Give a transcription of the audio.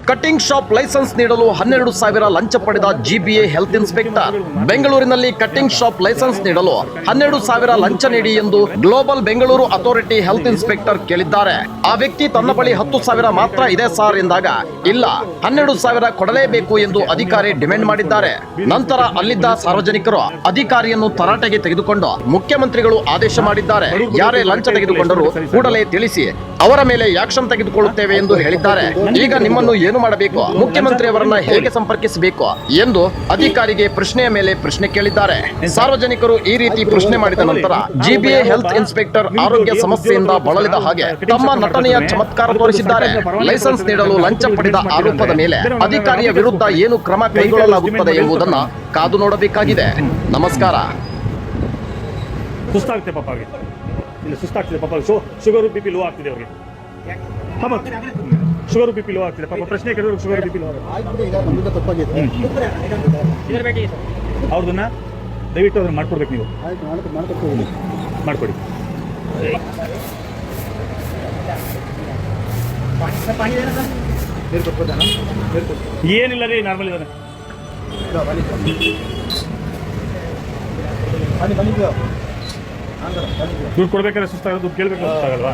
Cutting shop licence ನೀಡಲು 12,000 ಲಂಚ ಪಡೆದ ಜಿಬಿಎ ಹೆಲ್ತ್ ಇನ್ಸ್ಪೆಕ್ಟರ್. ಬೆಂಗಳೂರಿನಲ್ಲಿ ಕಟಿಂಗ್ ಶಾಪ್ ಲೈಸೆನ್ಸ್ ನೀಡಲು 12,000 ಲಂಚ ನೀಡಿ ಎಂದು global Bengaluru authority health inspector ಕೇಳಿದ್ದಾರೆ. ಆ ವ್ಯಕ್ತಿ ತನ್ನ ಬಳಿ 10,000 ಮಾತ್ರ ಇದೆ ಸಾರ್ ಎಂದಾಗ ಇಲ್ಲ 12,000 ಕೊಡಲೇಬೇಕು ಎಂದು ಅಧಿಕಾರಿ ಡಿಮ್ಯಾಂಡ್ ಮಾಡಿದ್ದಾರೆ. ನಂತರ ಅಲ್ಲಿದ್ದ ಸಾರ್ವಜನಿಕರು ಅಧಿಕಾರಿಯನ್ನು ತರಾಟೆಗೆ ತೆಗೆದುಕೊಂಡು ಮುಖ್ಯಮಂತ್ರಿಗಳು ಆದೇಶ ಮಾಡಿದ್ದಾರೆ, ಯಾರೇ ಲಂಚ ತೆಗೆದುಕೊಂಡರೂ ಕೂಡಲೇ ತಿಳಿಸಿ ಅವರ ಮೇಲೆ ಆಕ್ಷನ್ ತೆಗೆದುಕೊಳ್ಳುತ್ತೇವೆ ಎಂದು ಹೇಳಿದ್ದಾರೆ. ಈಗ ನಿಮ್ಮನ್ನು ಏನು ಮಾಡಬೇಕು, ಮುಖ್ಯಮಂತ್ರಿ ಅವರನ್ನ ಹೇಗೆ ಸಂಪರ್ಕಿಸಬೇಕು ಎಂದು ಅಧಿಕಾರಿಗೆ ಪ್ರಶ್ನೆಯ ಮೇಲೆ ಪ್ರಶ್ನೆ ಕೇಳಿದ್ದಾರೆ. ಸಾರ್ವಜನಿಕರು ಈ ರೀತಿ ಪ್ರಶ್ನೆ ಮಾಡಿದ ನಂತರ ಜಿಬಿಎ ಹೆಲ್ತ್ ಇನ್ಸ್ಪೆಕ್ಟರ್ ಆರೋಗ್ಯ ಸಮಸ್ಯೆಯಿಂದ ಬಳಲಿದ ಹಾಗೆ ತಮ್ಮ ನಟನೆಯ ಚಮತ್ಕಾರ ತೋರಿಸಿದ್ದಾರೆ. ಲೈಸೆನ್ಸ್ ನೀಡಲು ಲಂಚ ಪಡೆದ ಆರೋಪದ ಮೇಲೆ ಅಧಿಕಾರಿಯ ವಿರುದ್ಧ ಏನು ಕ್ರಮ ಕೈಗೊಳ್ಳಲಾಗುತ್ತದೆ ಎಂಬುದನ್ನು ಕಾದು ನೋಡಬೇಕಾಗಿದೆ. ನಮಸ್ಕಾರ. ಸುಸ್ತಾಗುತ್ತೆ ಪಾಪ ಅವ್ರಿಗೆ, ಇಲ್ಲ ಸುಸ್ತಾಗ್ತಿದೆ ಪಾಪ, ಶುಗರು ಬಿ ಪಿ ಲೋ ಆಗ್ತಿದೆ ಅವ್ರಿಗೆ. ಪಾಪ ಶುಗರು ಬಿ ಪಿ ಲೋ ಆಗ್ತಿದೆ ಪಾಪ, ಪ್ರಶ್ನೆ ಕೇಳಿದ್ರು ಶುಗರ್ ಬಿ ಪಿ ಲೋ ಅವ್ರದನ್ನ ದಯವಿಟ್ಟು ಅದನ್ನ ಮಾಡ್ಕೊಡ್ಬೇಕು ನೀವು, ಮಾಡ್ಕೊಡಿ. ಏನಿಲ್ಲ ರೀ, ನಾರ್ಮಲ್ ಇದ್ದಾನೆ. ದುಡ್ಡು ಕೊಡ್ಬೇಕಾದ್ರೆ ಸುಸ್ತಾಗಲ್ಲ, ದುಡ್ಡು ಕೇಳಬೇಕು ಸುಸ್ತಾಗಲ್ವಾ?